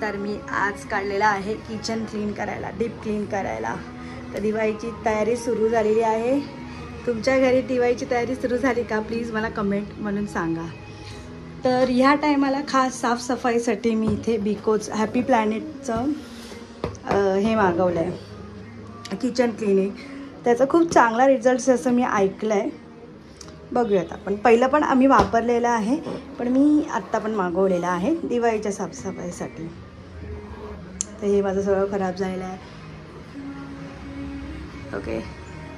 तर मी आज काढलेला आहे किचन क्लीन करायला, डीप क्लीन करायला. तर दिवाळीची तयारी सुरू झालेली आहे. तुमच्या घरी दिवाळीची तयारी सुरू झाली का प्लीज मला कमेंट म्हणून सांगा. तर ह्या टायमाला खास साफसफाईसाठी मी इथे बिकोज हॅपी प्लॅनेटचं हे मागवलं आहे किचन क्लिनिक. त्याचा खूप चांगला रिझल्ट असं मी ऐकलं आहे. बघूयात आपण. पहिलं पण आम्ही वापरलेलं आहे, पण मी आत्ता पण मागवलेलं आहे दिवाळीच्या साफसफाईसाठी. तर हे माझं सगळं खराब झालेलं आहे. ओके,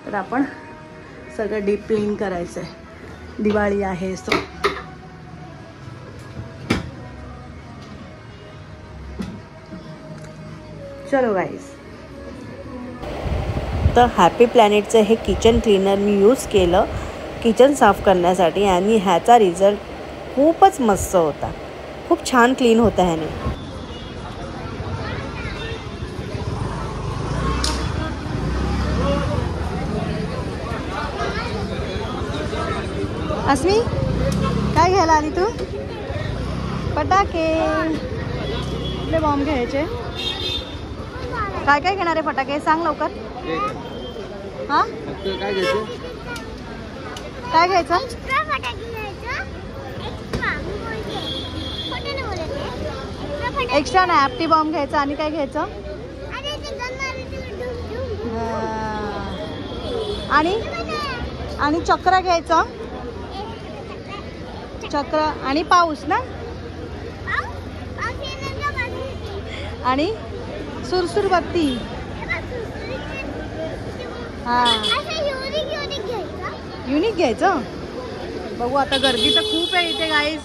तर आपण सगळं डीप क्लीन करायचं आहे. दिवाळी आहे सो चलो गाईज. तर हॅपी प्लॅनेटचं हे किचन क्लीनर मी यूज केलं किचन साफ करण्यासाठी आणि ह्याचा रिझल्ट खूपच मस्त होता. खूप छान क्लीन होतं ह्याने. अस्मी काय घ्यायला आली तू? फटाके. कुठले बॉम्ब घ्यायचे? काय काय घेणार आहे फटाके सांग लवकर. हां काय घ्यायचं? काय घ्यायचं? एक्स्ट्रा नाही, ॲप्टी बॉम्ब घ्यायचं. आणि काय घ्यायचं? आणि चक्र घ्यायचं. चक्र आणि पाऊस ना, आणि सुरसुर बत्ती. हां युनिक घ्यायचं. बघू आता. गर्दी तर खूप आहे इथे गाईज.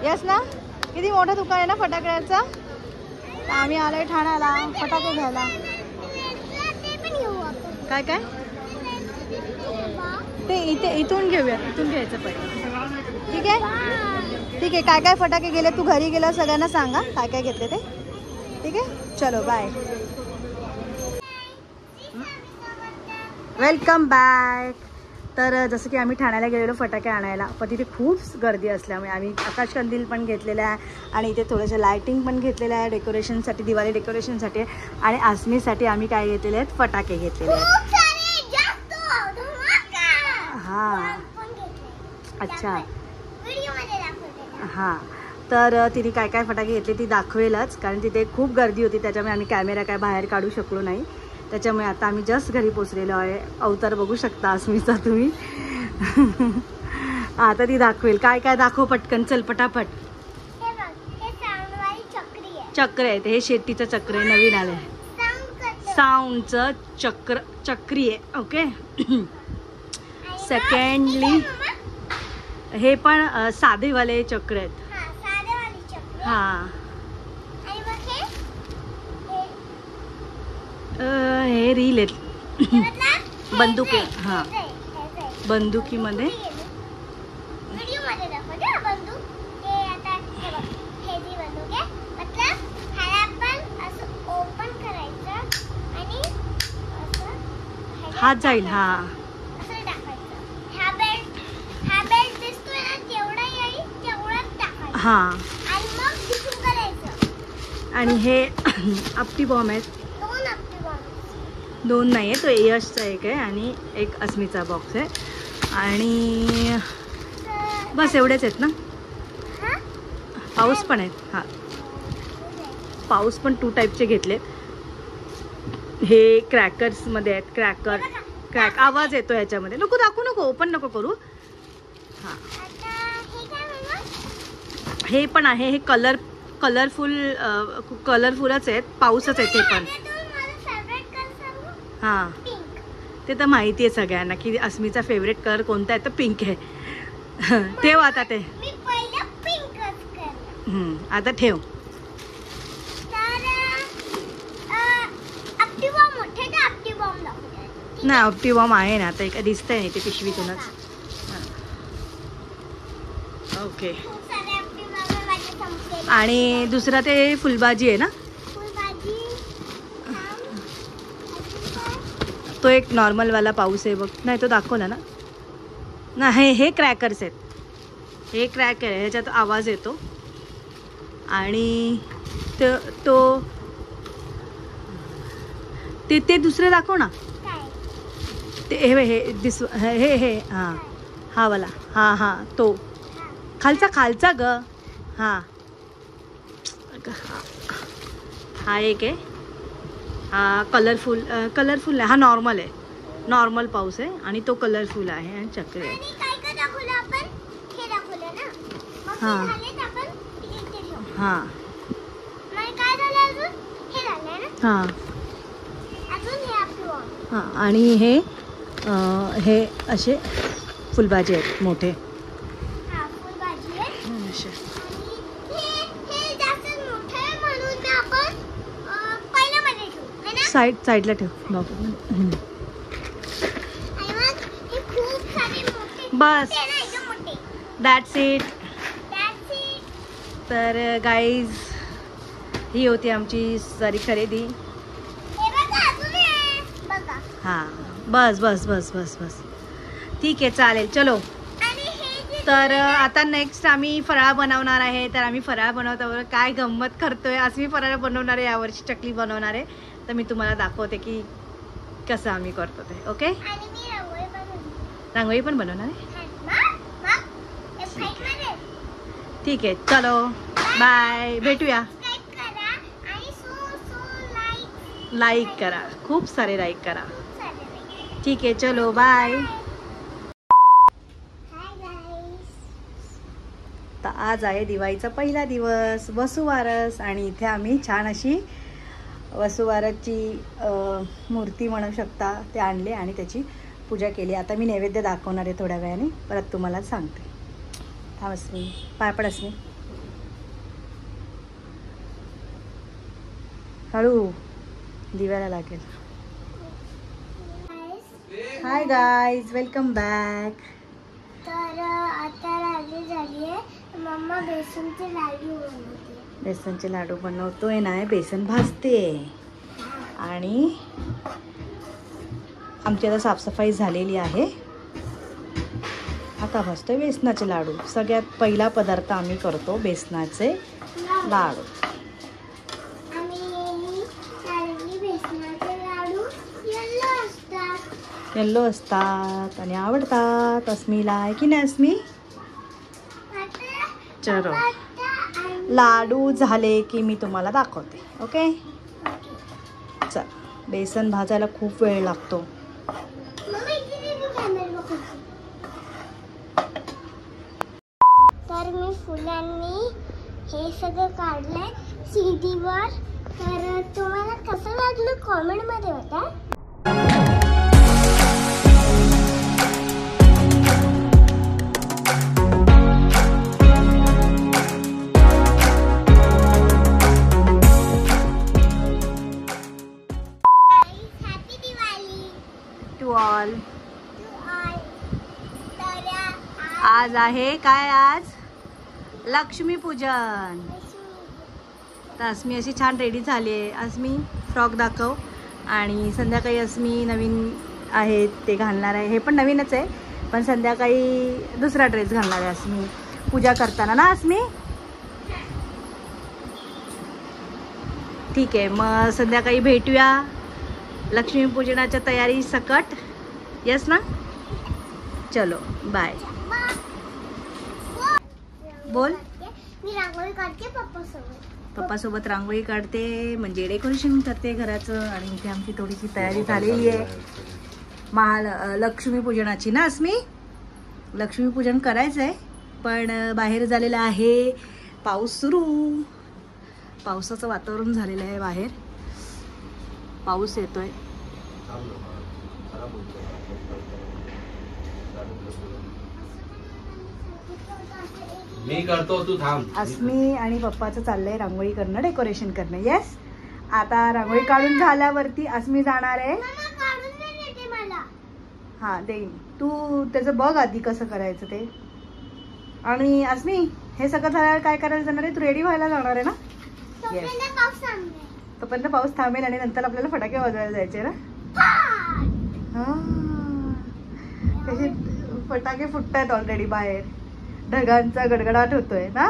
येस ना, किती मोठं दुकान आहे ना फटाक्याचं. तर आम्ही आलोय ठाण्याला फटाके घ्यायला. काय काय ते इथे इथून घेऊया. इथून घ्यायचं पहिले. ठीक आहे ठीक आहे. काय काय फटाके गेले तू घरी गेलं सगळ्यांना सांगा काय काय घेतले ते. ठीक आहे, चलो बाय. Welcome back. तर जसं की आम्ही ठाण्याला गेलेलो फटाके आणायला, पण तिथे खूप गर्दी असल्यामुळे आम्ही आकाशकंदील पण घेतलेलं आहे आणि इथे थोडंसं लायटिंग पण घेतलेलं आहे डेकोरेशनसाठी, दिवाळी डेकोरेशनसाठी. आणि आसमीसाठी आम्ही काय घेतलेले आहेत? फटाके घेतलेले आहेत. हां अच्छा हां. तर तिने काय काय फटाके घेतले ती दाखवेलच, कारण तिथे खूप गर्दी होती त्याच्यामुळे आम्ही कॅमेरा काय बाहेर काढू शकलो नाही. त्याच्यामुळे आता आम्ही जस्ट घरी पोचलेलो आहे. अवतार बघू शकता अस्मीचा तुम्ही. आता ती दाखवेल. काय काय दाखव पटकन, चल पटापट. चक्र आहे हे शेट्टीचं चक्र आहे, नवीन आलं आहे. साऊंडचं चक्री आहे. ओके. सेकंडली हे पण साधेवाले चक्र आहेत. हां हे रील आहेत. बंदुके. हां बंदुकीमध्ये हात जाईल. हां हां. आणि हे आपटी बॉम्ब आहेत. दोन नाही आहे, तो यशचा एक आहे आणि एक अस्मीचा बॉक्स आहे. आणि बस एवढेच आहेत ना. पाऊस पण आहेत. हां पाऊस पण 2 टाईपचे घेतलेत. हे क्रॅकर्समध्ये आहेत. क्रॅक आवाज येतो ह्याच्यामध्ये. नको दाखवू, नको ओपन नको करू. हां हे पण आहे. हे कलरफुलच आहेत. पाऊसच आहे ते पण. हां ते तर माहिती आहे सगळ्यांना की अस्मीचा फेवरेट कलर कोणता आहे, तर पिंक आहे. ठेव आता ते. आता ठेव. नाही आपटी बॉम्ब आहे ना आता. एक दिसतंय नाही ते पिशवीतूनच. ओके. आणि दुसरा ते फुलबाजी आहे ना. तो एक नॉर्मलवाला पाऊस आहे बघ. नाही तो दाखवला ना. नाही हे क्रॅकर्स आहेत. हे क्रॅकर आहे, ह्याच्यात आवाज येतो. आणि तो ते दुसरे दाखव ना. ते हे हां हा वाला हां तो खालचा ग. हां हा एक आहे. हा कलरफुल आहे. हा नॉर्मल आहे. नॉर्मल पाऊस आहे आणि तो कलरफुल आहे आणि चक्री आहे. हां हां हां हां आणि हे असे फुलभाजी आहेत मोठे. साईडला ठेव बाबू. बस दॅट्स इट. तर गाईज ही होती आमची सारी खरेदी. हां बस ठीक आहे चालेल. चलो तर आता नेक्स्ट आम्ही फराळ बनवणार आहे. तर आम्ही फराळ बनवतो. काय गंमत करतोय. आज मी फराळ बनवणार आहे. यावर्षी चकली बनवणार आहे. तर मी तुम्हाला दाखवते की कसं आम्ही करतो ते. ओके रांगोळी पण बनवणार आहे. ठीक आहे चलो बाय. भेटूया. लाईक करा. खूप सारे लाईक करा. ठीक आहे चलो बाय. तर आज आहे दिवाळीचा पहिला दिवस वसुबारस आणि इथे आम्ही छान अशी वसुबारसची मूर्ती म्हणू शकता ते आणले आणि त्याची पूजा केली. आता मी नैवेद्य दाखवणार आहे थोड्या वेळाने. परत तुम्हाला सांगते. थांब अस्मी पाय पड. अस्मी हळू दिव्याला लागेल. हाय गाईज वेलकम बॅक. तर आता रात्री झाली आहे. मम्मा बेसनचे लाडू बनवतोय नाही बेसन भाजते. आणि आमची आता साफसफाई झालेली आहे. आता भाजतोय बेसनाचे लाडू. सगळ्यात पहिला पदार्थ आम्ही करतो बेसनाचे लाडू. येल्लो असतात आणि आवडतात अस्मीला. आहे की नाही अस्मी. चलो लाडू झाले की मी तुम्हाला दाखवते. ओके चल. बेसन भाजायला खूप वेळ लागतो. तर मी फुलांनी हे सगळं काढलंय सीडीवर. तर तुम्हाला कसं वाटलं कॉमेंटमध्ये बघा. आज आहे काय आज लक्ष्मीपूजन. तर अस्मी अशी छान रेडी झाली आहे. अस्मी फ्रॉक दाखव. आणि संध्याकाळी अस्मी नवीन आहे ते घालणार आहे. हे पण नवीनच आहे पण संध्याकाळी दुसरा ड्रेस घालणार आहे अस्मी पूजा करताना ना अस्मी. ठीक आहे मग संध्याकाळी भेटूया लक्ष्मीपूजनाच्या तयारी सकट. यस ना. चलो बाय. बोल. मी रांगोळी काढते पप्पासोबत रांगोळी काढते म्हणजे डेकोरेशन करते घराचं. आणि इथे आमची थोडीशी तयारी झालेली आहे लक्ष्मीपूजनाची ना अस्मी. लक्ष्मीपूजन करायचं आहे पण बाहेर झालेलं आहे पाऊस सुरू. पावसाचं वातावरण झालेलं आहे. बाहेर पाऊस येतोय. मी करतो तू थांब. अस्मी आणि पप्पाचं चाललंय रांगोळी करणं डेकोरेशन करणं. येस आता रांगोळी काढून झाल्यावरती अस्मी जाणार आहे. हां देईन. तू त्याचं बघ आधी कसं करायचं ते. आणि अस्मी हे सगळं झाल्यावर काय करायला जाणार आहे. तू रेडी व्हायला जाणार आहे ना. येस तोपर्यंत पाऊस थांबेल आणि नंतर आपल्याला फटाके वाजवायला जायचे ना. हां कसे फटाके फुटतायत ऑलरेडी बाहेर. ढगांचा गडगडाट होतोय ना.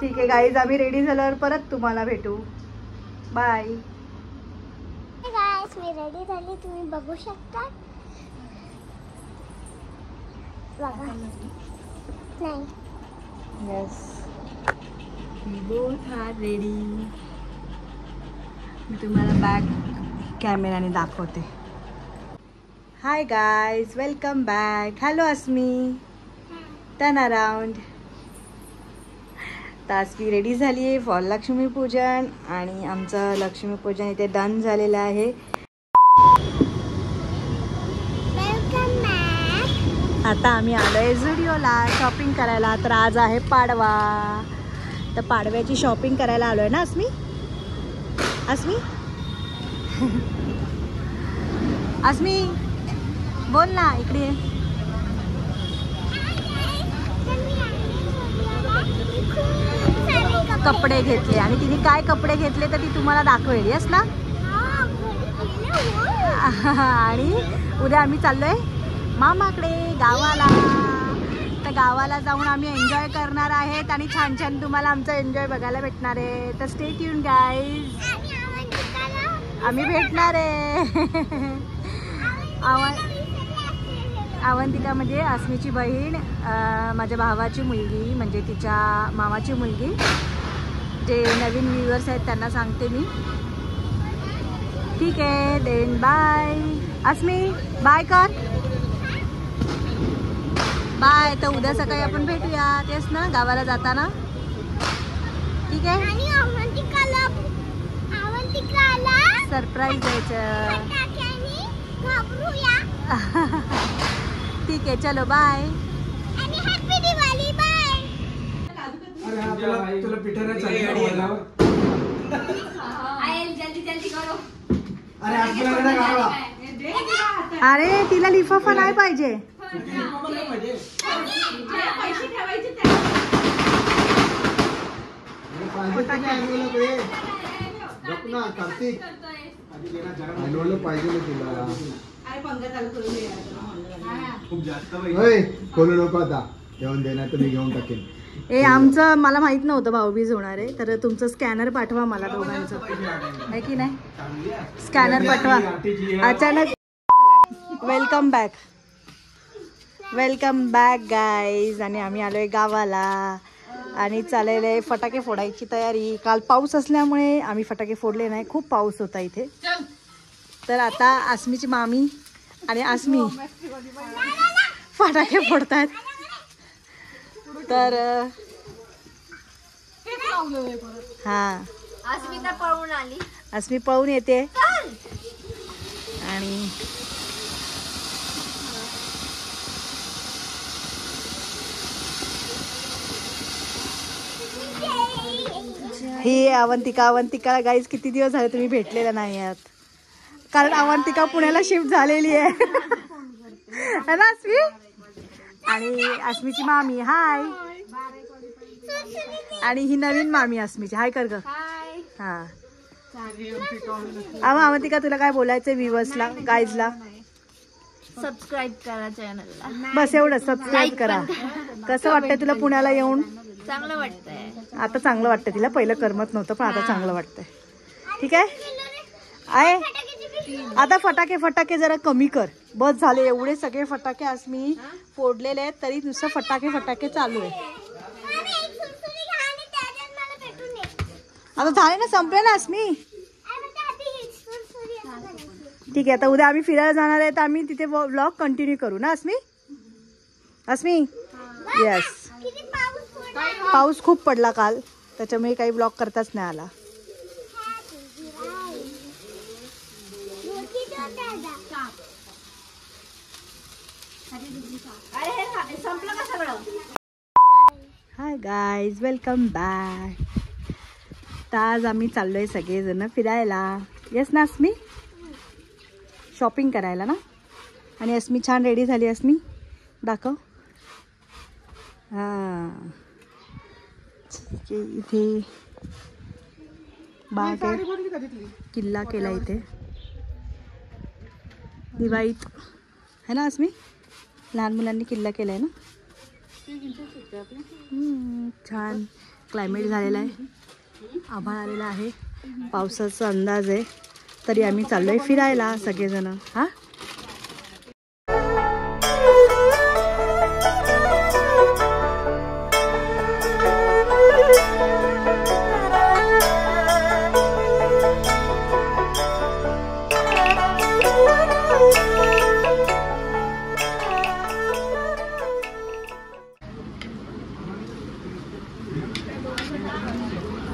ठीक आहे गाईज, आम्ही रेडी झाल्यावर परत तुम्हाला भेटू. बाय. गाइस, मी रेडी झाली, तुम्ही बघू शकता. बघा. नाही. Yes, we both are ready. मी तुम्हाला बॅक कॅमेराने दाखवते. Hi guys, welcome back. Hello Asmi, turn around. तर अस्मी रेडी झाली आहे फॉर लक्ष्मीपूजन आणि आमचं लक्ष्मीपूजन इथे डन झालेलं आहे. Welcome back. आता आम्ही आलोय झुडिओला शॉपिंग करायला. तर आज आहे पाडवा, तर पाडव्याची शॉपिंग करायला आलोय ना अस्मी. अस्मी अस्मी बोल ना, इकडे. कपडे घेतले आणि तिने काय कपडे घेतले तर ती तुम्हाला दाखवेल. येस ना. आणि उद्या आम्ही चाललोय मामाकडे गावाला. तर गावाला जाऊन आम्ही एन्जॉय करणार आहेत आणि छान छान तुम्हाला आमचा एन्जॉय बघायला भेटणार आहे. तर स्टे ट्यून गाईज, आम्ही भेटणार आहे. अवंतिका म्हणजे अस्मीची बहीण, माझ्या भावाची मुलगी, म्हणजे तिच्या मामाची मुलगी. जे नवीन व्ह्यूअर्स आहेत त्यांना सांगते मी. ठीक आहे देन, बाय. अस्मी बाय कर. बाय. तर उद्या सकाळी आपण भेटूया. तेच ना, गावाला जाताना. ठीक आहे, सरप्राईज द्यायचं. ठीक आहे, चलो बाय. तुला पिठाला अरे तिला लिफाफा नाही पाहिजे. पाहिजे तुला खूप जास्त खोलू नको आता. जेवण देणार तर मी घेऊन टाकेन. आमचं मला माहित नव्हतं भाऊबीज होणार आहे. तर तुमचं स्कॅनर पाठवा मला दोघांचं, आहे की नाही. स्कॅनर पाठवा. अचानक. Welcome back, welcome back guys. आणि आम्ही आलोय गावाला आणि चाललेलं आहे फटाके फोडायची तयारी. काल पाऊस असल्यामुळे आम्ही फटाके फोडले नाही, खूप पाऊस होता इथे. तर आता अस्मीची मामी आणि अस्मी फटाके फोडतात. तर हा, अस्मी पळून येते आणि ही अवंतिका गाईज किती दिवस झाले तुम्ही भेटलेला नाही आहात, कारण अवंतिका पुण्याला शिफ्ट झालेली आहे. है ना अस्मी. आणि अस्मीची मामी हाय, आणि ही नवीन मामी अस्मीची. हाय कर ग. हा, अवंतिका तुला काय बोलायचं व्ह्यूअर्सला, गाईजला? सबस्क्राईब करा चॅनलला. बस एवढं, सबस्क्राईब करा. कसं वाटतंय तुला पुण्याला येऊन? चांगलं वाटतंय. आता चांगलं वाटतंय तिला, पहिलं करमत नव्हतं पण आता चांगलं वाटतंय. ठीक आहे. आता फटाके जरा कमी कर. बस झाले, एवढे सगळे फटाके आज मी फोडलेले आहेत तरी नुसतं फटाके चालू आहे. आता झाले ना, संपले ना अस्मी. ठीक आहे, आता उद्या आम्ही फिरायला जाणार आहे तर आम्ही तिथे व्लॉग कंटिन्यू करू ना अस्मी. येस. पाऊस खूप पडला काल, त्याच्यामुळे काही ब्लॉग करताच नाही आला. हाय गाईज, वेलकम बॅक. तर आज आम्ही चाललोय सगळेजण फिरायला. येस ना अस्मी, शॉपिंग करायला ना. आणि अस्मी छान रेडी झाली. अस्मी दाखव. हां, इथे बाग आहे, किल्ला केला इथे दिवाळीत, है ना अस्मी. लहान मुलांनी किल्ला केलाय ना. छान क्लायमेट झालेला आहे, आभाळ आलेला आहे, पावसाचा अंदाज आहे. तरी आम्ही चाललोय फिरायला सगळेजण. हां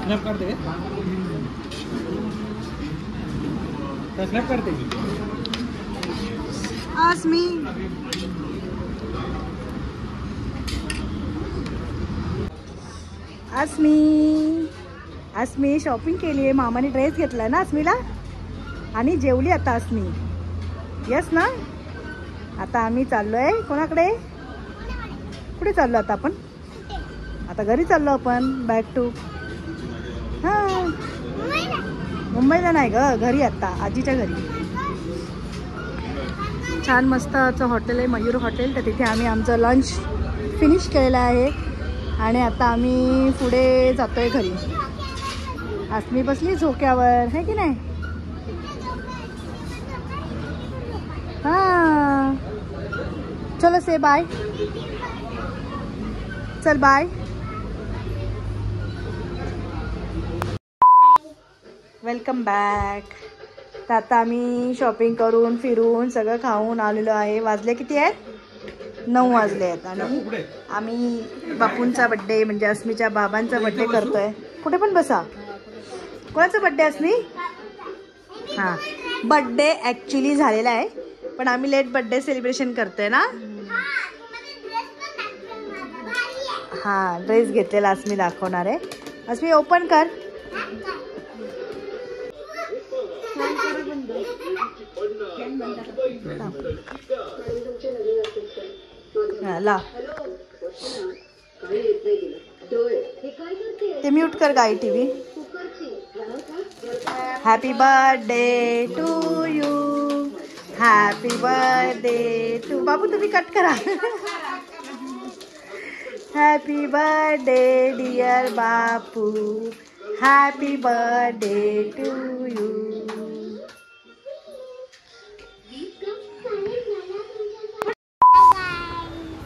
स्नॅप काढते का? स्नॅप काढते आस्मी. आस्मी शॉपिंग केली आहे. मामाने ड्रेस घेतलाय ना आस्मीला आणि जेवली आता आस्मी. यस ना. आता आम्ही चाललोय कोणाकडे? कुठे चाललो आता आपण? आता घरी चाललो आपण. बॅक टू मुंबईला नाही ग, घरी. आता आजीच्या घरी. छान मस्त असं हॉटेल आहे, मयूर हॉटेल. तर तिथे आम्ही आमचं लंच फिनिश केलेलं आहे आणि आता आम्ही पुढे जातोय घरी. आस्मी बसली झोक्यावर, है की नाही? हां चलो से बाय. चल बाय. Welcome back. तर आता आम्ही शॉपिंग करून फिरून सगळं खाऊन आलेलो आहे. वाजले किती आहेत? 9 वाजले आहेत. आणि आम्ही बापूंचा बड्डे म्हणजे अस्मीच्या बाबांचा बड्डे करतोय. कुठे पण बसा. कोणाचा बड्डे अस्मी? हां बड्डे ॲक्च्युली झालेला आहे पण आम्ही लेट बड्डे सेलिब्रेशन करतोय ना. हां ड्रेस घेतलेला अस्मी दाखवणार आहे. अस्मी ओपन कर. ला ते म्यूट कर गाई TV. Happy birthday to you. Happy birthday to. बाबू तुम्ही कट करा. Happy birthday dear Bapu. Happy birthday to you.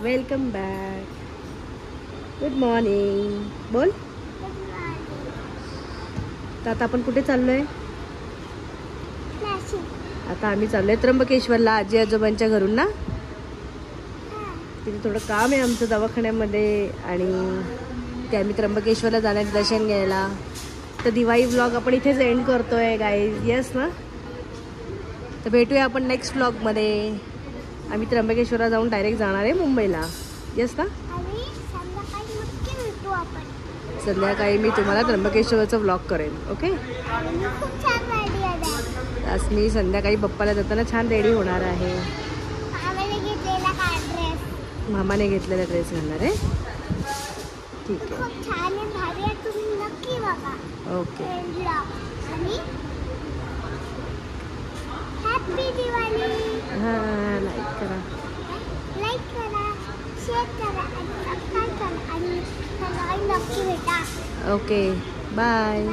Welcome back. Good morning. बोल. तर आता आपण कुठे चाललोय? आता आम्ही चाललोय त्र्यंबकेश्वरला आजी आजोबांच्या घरून ना. तिथे थोडं काम आहे आमचं दवाखान्यामध्ये आणि ते आम्ही त्र्यंबकेश्वरला जाण्याचं दर्शन घ्यायला. तर दिवाळी व्लॉग आपण इथेच एंड करतोय गाईज. येस ना. तर भेटूया आपण नेक्स्ट व्लॉगमध्ये. आम्ही त्र्यंबकेश्वरला जाऊन डायरेक्ट जाणार आहे मुंबईला. येस ना. संध्याकाळी मी तुम्हाला त्र्यंबकेश्वरचा व्लॉग करेन. ओके. आज मी संध्याकाळी पप्पाला जाताना छान रेडी होणार आहे. मामाने घेतलेला ड्रेस घालणार आहे. ठीक आहे. ओके. हां लाईक करा. शेअर करा आणि सबस्क्राईब करा आणि नक्की भेटा. Okay bye.